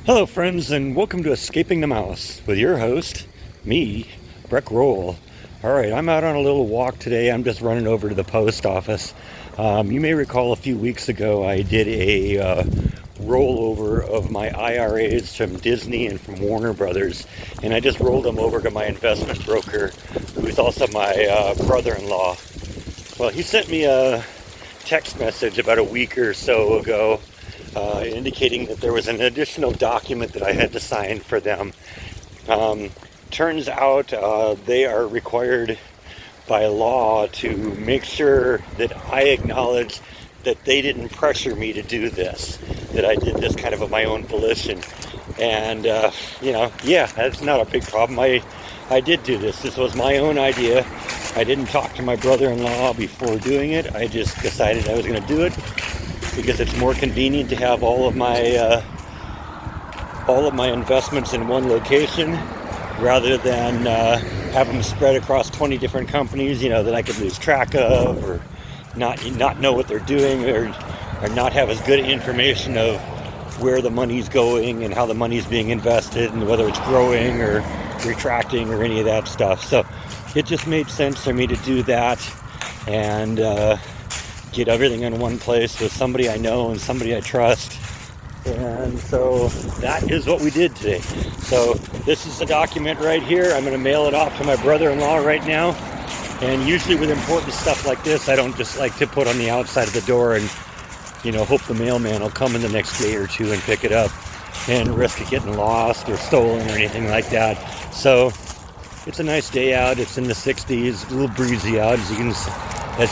Hello friends, and welcome to Escaping the Mouse with your host, me, Breck Roll. Alright, I'm out on a little walk today. I'm just running over to the post office. You may recall a few weeks ago I did a rollover of my IRAs from Disney and from Warner Brothers, and I just rolled them over to my investment broker, who's also my brother-in-law. Well, he sent me a text message about a week or so ago indicating that there was an additional document that I had to sign for them. Turns out they are required by law to make sure that I acknowledge that they didn't pressure me to do this, that I did this kind of my own volition. And, yeah, that's not a big problem. I did do this. This was my own idea. I didn't talk to my brother-in-law before doing it. I just decided I was going to do it because it's more convenient to have all of my investments in one location rather than have them spread across 20 different companies, that I could lose track of or not know what they're doing or not have as good information of where the money's going and how the money's being invested and whether it's growing or retracting or any of that stuff. So it just made sense for me to do that and get everything in one place with somebody I know and somebody I trust. And so that is what we did today. So this is the document right here. I'm going to mail it off to my brother-in-law right now. And usually with important stuff like this, I don't just like to put on the outside of the door and, hope the mailman will come in the next day or two and pick it up and risk it getting lost or stolen or anything like that. So it's a nice day out. It's in the 60s, a little breezy out, as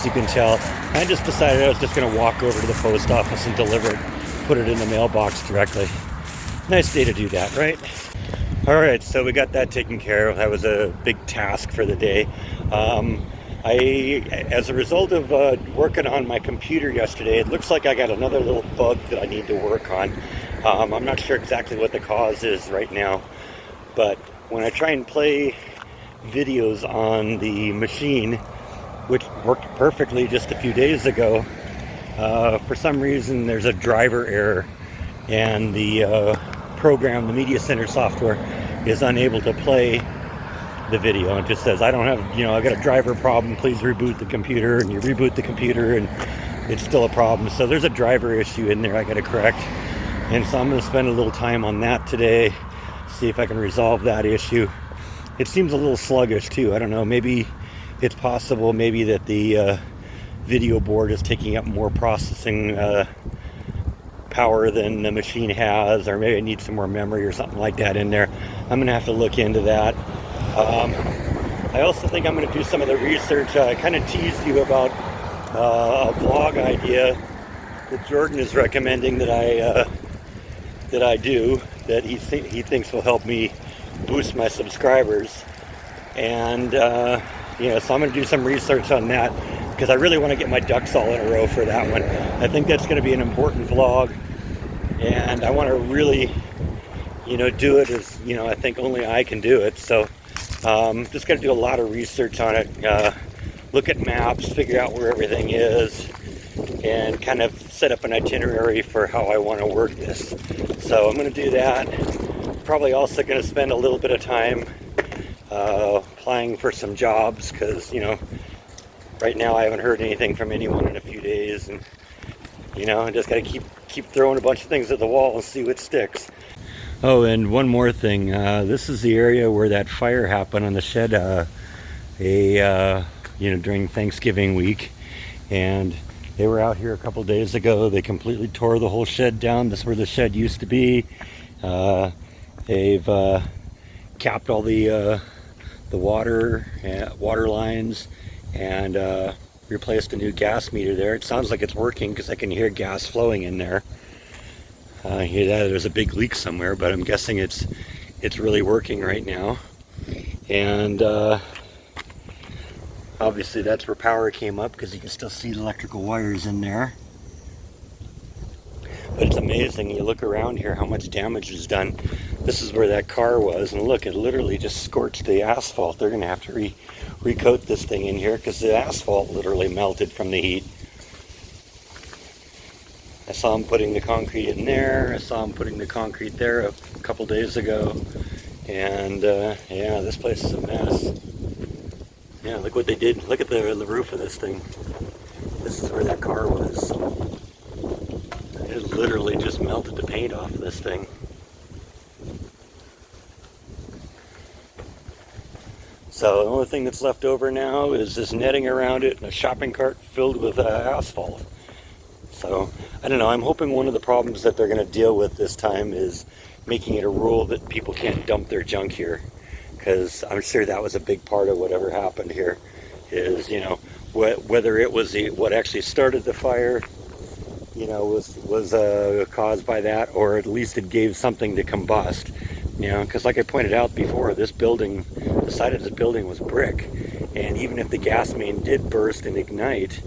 you can tell. I just decided I was just going to walk over to the post office and deliver it, put it in the mailbox directly. Nice day to do that, right? Alright, so we got that taken care of. That was a big task for the day. As a result of working on my computer yesterday, it looks like I got another little bug that I need to work on. I'm not sure exactly what the cause is right now, but when I try and play videos on the machine, which worked perfectly just a few days ago, for some reason there's a driver error and the program, the Media Center software, is unable to play the video. It just says, I don't have, I got a driver problem, please reboot the computer, and you reboot the computer and it's still a problem. So there's a driver issue in there I got to correct, and so I'm going to spend a little time on that today, see if I can resolve that issue. It seems a little sluggish too. I don't know, maybe it's possible maybe that the video board is taking up more processing power than the machine has, or maybe it needs some more memory or something like that in there. I'm going to have to look into that. I also think I'm going to do some of the research. I kind of teased you about a vlog idea that Jordan is recommending that I do, that he thinks will help me boost my subscribers. And so I'm going to do some research on that because I really want to get my ducks all in a row for that one. I think that's going to be an important vlog, and I want to really do it as I think only I can do it. So just got to do a lot of research on it, look at maps, figure out where everything is, and kind of set up an itinerary for how I want to work this. So I'm going to do that. Probably also going to spend a little bit of time applying for some jobs because right now I haven't heard anything from anyone in a few days, and I just got to keep throwing a bunch of things at the wall and see what sticks. Oh, and one more thing. This is the area where that fire happened on the shed during Thanksgiving week, and they were out here a couple days ago. They completely tore the whole shed down. This is where the shed used to be. They've capped all the water lines and replaced a new gas meter there. It sounds like it's working because I can hear gas flowing in there. There's a big leak somewhere, but I'm guessing it's really working right now. And obviously that's where power came up because you can still see the electrical wires in there. But it's amazing, you look around here how much damage is done. This is where that car was, and look, it literally just scorched the asphalt. They're going to have to recoat this thing in here because the asphalt literally melted from the heat. I saw him putting the concrete in there. I saw him putting the concrete there a couple days ago. And yeah, this place is a mess. Yeah, look what they did. Look at the roof of this thing. This is where that car was. It literally just melted the paint off of this thing. So the only thing that's left over now is this netting around it and a shopping cart filled with asphalt. So I don't know, I'm hoping one of the problems that they're going to deal with this time is making it a rule that people can't dump their junk here. Because I'm sure that was a big part of whatever happened here is, you know, whether it was what actually started the fire, you know, was caused by that, or at least it gave something to combust. You know, because like I pointed out before, this building, the side of the building was brick, and even if the gas main did burst and ignite,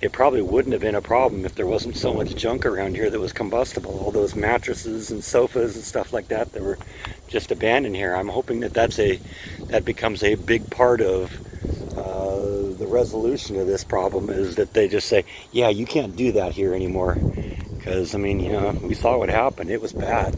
it probably wouldn't have been a problem if there wasn't so much junk around here that was combustible. All those mattresses and sofas and stuff like that were just abandoned here. I'm hoping that that becomes a big part of the resolution of this problem, is that they just say, yeah, you can't do that here anymore. Because, I mean, you know, we saw what happened. It was bad.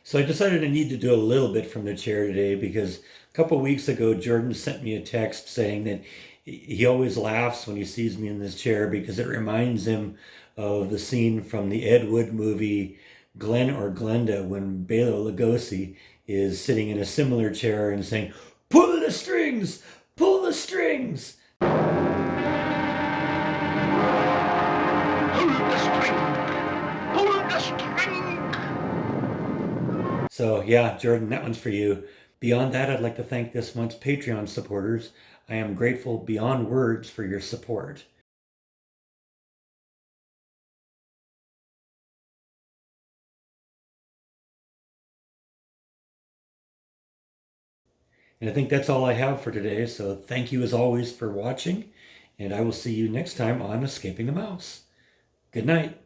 So I decided I need to do a little bit from the chair today because a couple of weeks ago, Jordan sent me a text saying that he always laughs when he sees me in this chair because it reminds him of the scene from the Ed Wood movie Glenn or Glenda when Bela Lugosi is sitting in a similar chair and saying, "Pull the strings! Pull the strings!" Pull the string! Pull the string! So yeah, Jordan, that one's for you. Beyond that, I'd like to thank this month's Patreon supporters. I am grateful beyond words for your support. And I think that's all I have for today. So thank you as always for watching, and I will see you next time on Escaping the Mouse. Good night.